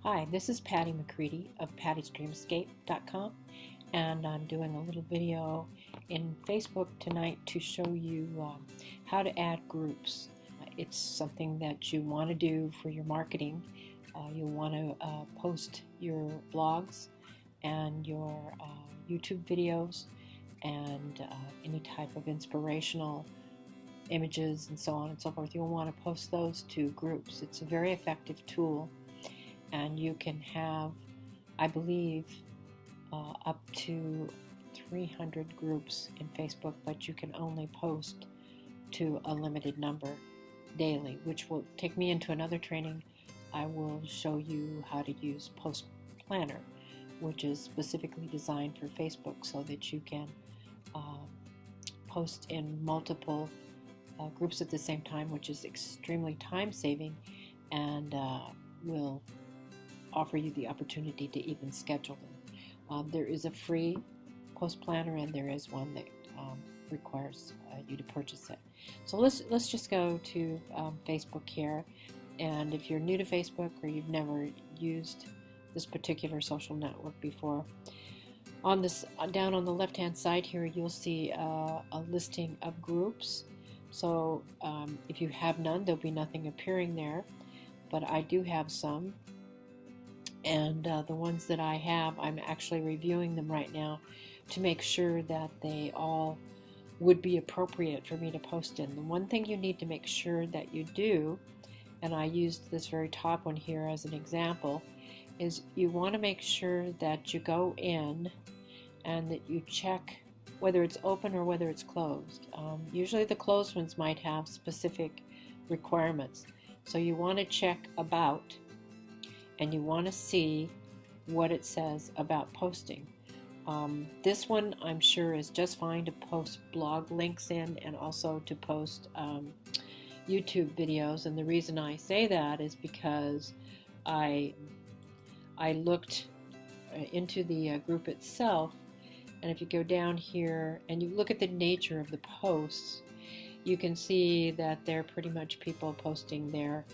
Hi, this is Patty McCready of pattysdreamscape.com, and I'm doing a little video in Facebook tonight to show you how to add groups. It's something that you want to do for your marketing. You want to post your blogs and your YouTube videos and any type of inspirational images and so on and so forth. You'll want to post those to groups. It's a very effective tool. And you can have, I believe, up to 300 groups in Facebook, but you can only post to a limited number daily, which will take me into another training. I will show you how to use Post Planner, which is specifically designed for Facebook so that you can post in multiple groups at the same time, which is extremely time-saving and will offer you the opportunity to even schedule them. There is a free Post Planner, and there is one that requires you to purchase it. So let's just go to Facebook here, and if you're new to Facebook or you've never used this particular social network before, on this down on the left hand side here you'll see a listing of groups. So if you have none, there'll be nothing appearing there, but I do have some. And the ones that I have, I'm actually reviewing them right now to make sure that they all would be appropriate for me to post in. The one thing you need to make sure that you do, and I used this very top one here as an example, is you want to make sure that you go in and that you check whether it's open or whether it's closed. Usually the closed ones might have specific requirements. So you want to check about, and you want to see what it says about posting. This one I'm sure is just fine to post blog links in and also to post YouTube videos. And the reason I say that is because I looked into the group itself, and if you go down here and you look at the nature of the posts, you can see that they're pretty much people posting their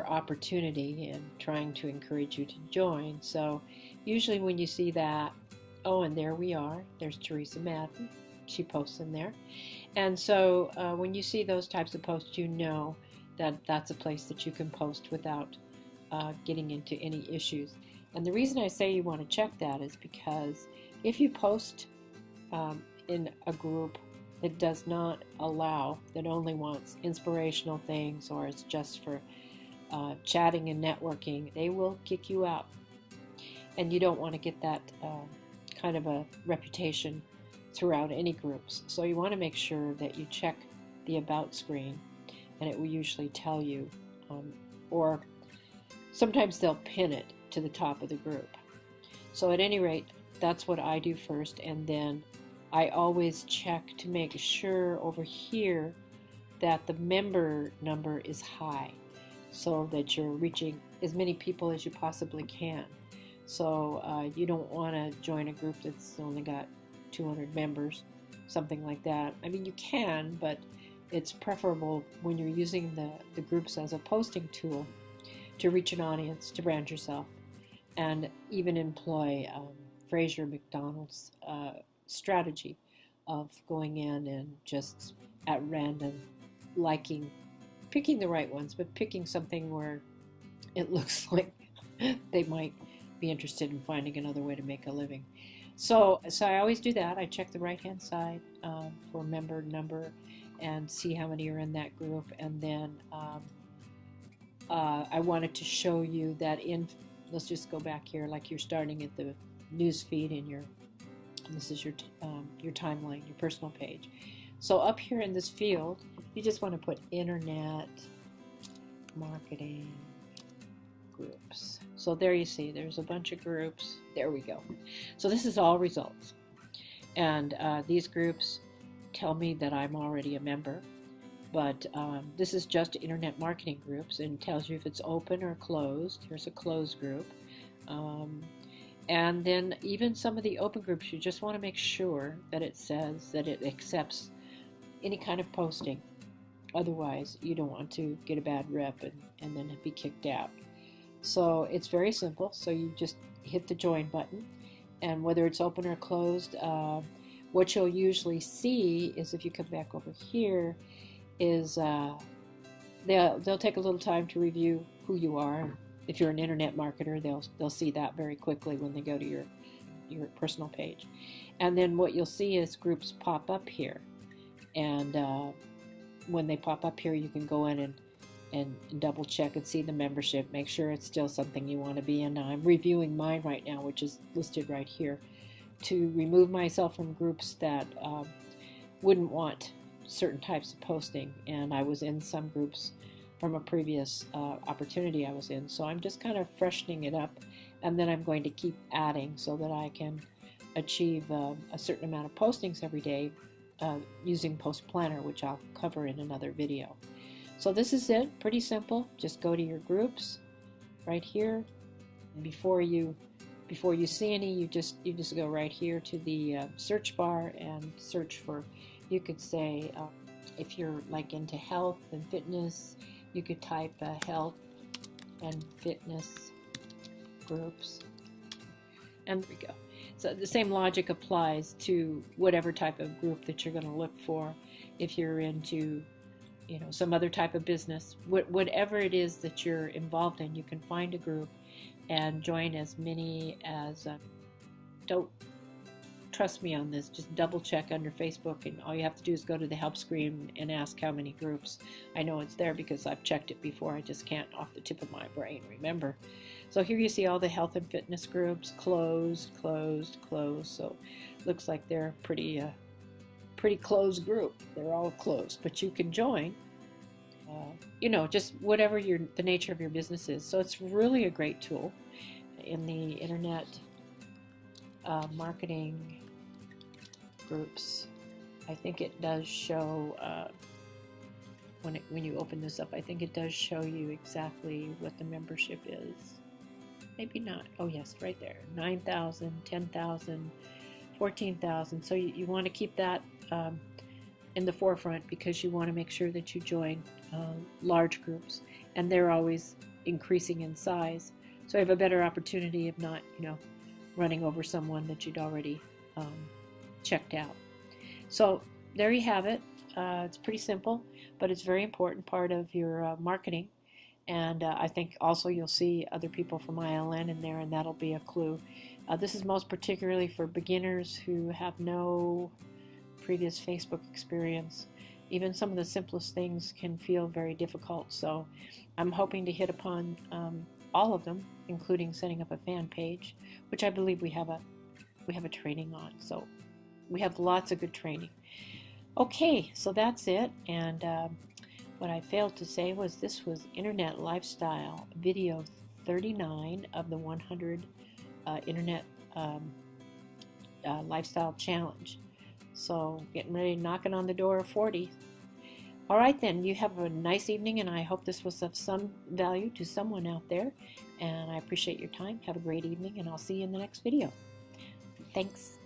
opportunity and trying to encourage you to join. So usually when you see that, oh, and there we are, there's Teresa Madden, she posts in there. And so when you see those types of posts, you know that that's a place that you can post without getting into any issues. And the reason I say you want to check that is because if you post in a group that does not allow, that only wants inspirational things, or it's just for chatting and networking, they will kick you out. And you don't want to get that kind of a reputation throughout any groups. So you want to make sure that you check the about screen, and it will usually tell you, or sometimes they'll pin it to the top of the group. So at any rate, that's what I do first, and then I always check to make sure over here that the member number is high, so that you're reaching as many people as you possibly can. So you don't want to join a group that's only got 200 members, something like that. I mean, you can, but it's preferable when you're using the groups as a posting tool to reach an audience, to brand yourself, and even employ Fraser McDonald's strategy of going in and just at random picking the right ones, but picking something where it looks like they might be interested in finding another way to make a living. So I always do that. I check the right-hand side for member number and see how many are in that group. And then I wanted to show you that let's just go back here, like you're starting at the news feed in this is your timeline, your personal page. So up here in this field, you just want to put internet marketing groups. So there you see, there's a bunch of groups. There we go. So this is all results. And these groups tell me that I'm already a member, but this is just internet marketing groups, and tells you if it's open or closed. Here's a closed group. And then even some of the open groups, you just want to make sure that it says that it accepts any kind of posting. Otherwise, you don't want to get a bad rep and then be kicked out. So it's very simple. So you just hit the join button, and whether it's open or closed, what you'll usually see is, if you come back over here, is they'll take a little time to review who you are. If you're an internet marketer, they'll see that very quickly when they go to your personal page. And then what you'll see is groups pop up here, and when they pop up here, you can go in and double check and see the membership, make sure it's still something you want to be in. Now I'm reviewing mine right now, which is listed right here, to remove myself from groups that wouldn't want certain types of posting, and I was in some groups from a previous opportunity I was in. So I'm just kind of freshening it up, and then I'm going to keep adding so that I can achieve a certain amount of postings every day using Post Planner, which I'll cover in another video. So this is it, pretty simple. Just go to your groups right here. Before you see any, you just go right here to the search bar and search for, you could say, if you're like into health and fitness, you could type health and fitness groups, and there we go. So the same logic applies to whatever type of group that you're going to look for. If you're into, you know, some other type of business, whatever it is that you're involved in, you can find a group and join as many as, don't trust me on this, just double check under Facebook, and all you have to do is go to the help screen and ask how many groups. I know it's there because I've checked it before, I just can't off the tip of my brain remember. So here you see all the health and fitness groups, closed, closed, closed. So looks like they're pretty closed group. They're all closed, but you can join, you know, just whatever the nature of your business is. So it's really a great tool in the internet marketing groups. I think it does show, when you open this up, I think it does show you exactly what the membership is. Maybe not. Oh yes, right there. 9,000, 10,000, 14,000. So you want to keep that in the forefront, because you want to make sure that you join large groups, and they're always increasing in size. So you have a better opportunity of not, you know, running over someone that you'd already checked out. So there you have it. It's pretty simple, but it's a very important part of your marketing. And I think also you'll see other people from ILN in there, and that'll be a clue. This is most particularly for beginners who have no previous Facebook experience. Even some of the simplest things can feel very difficult. So I'm hoping to hit upon all of them, including setting up a fan page, which I believe we have a training on. So we have lots of good training. Okay, so that's it. And what I failed to say was this was Internet Lifestyle video 39 of the 100 Internet Lifestyle Challenge. So getting ready, knocking on the door of 40. All right then, you have a nice evening, and I hope this was of some value to someone out there. And I appreciate your time. Have a great evening, and I'll see you in the next video. Thanks.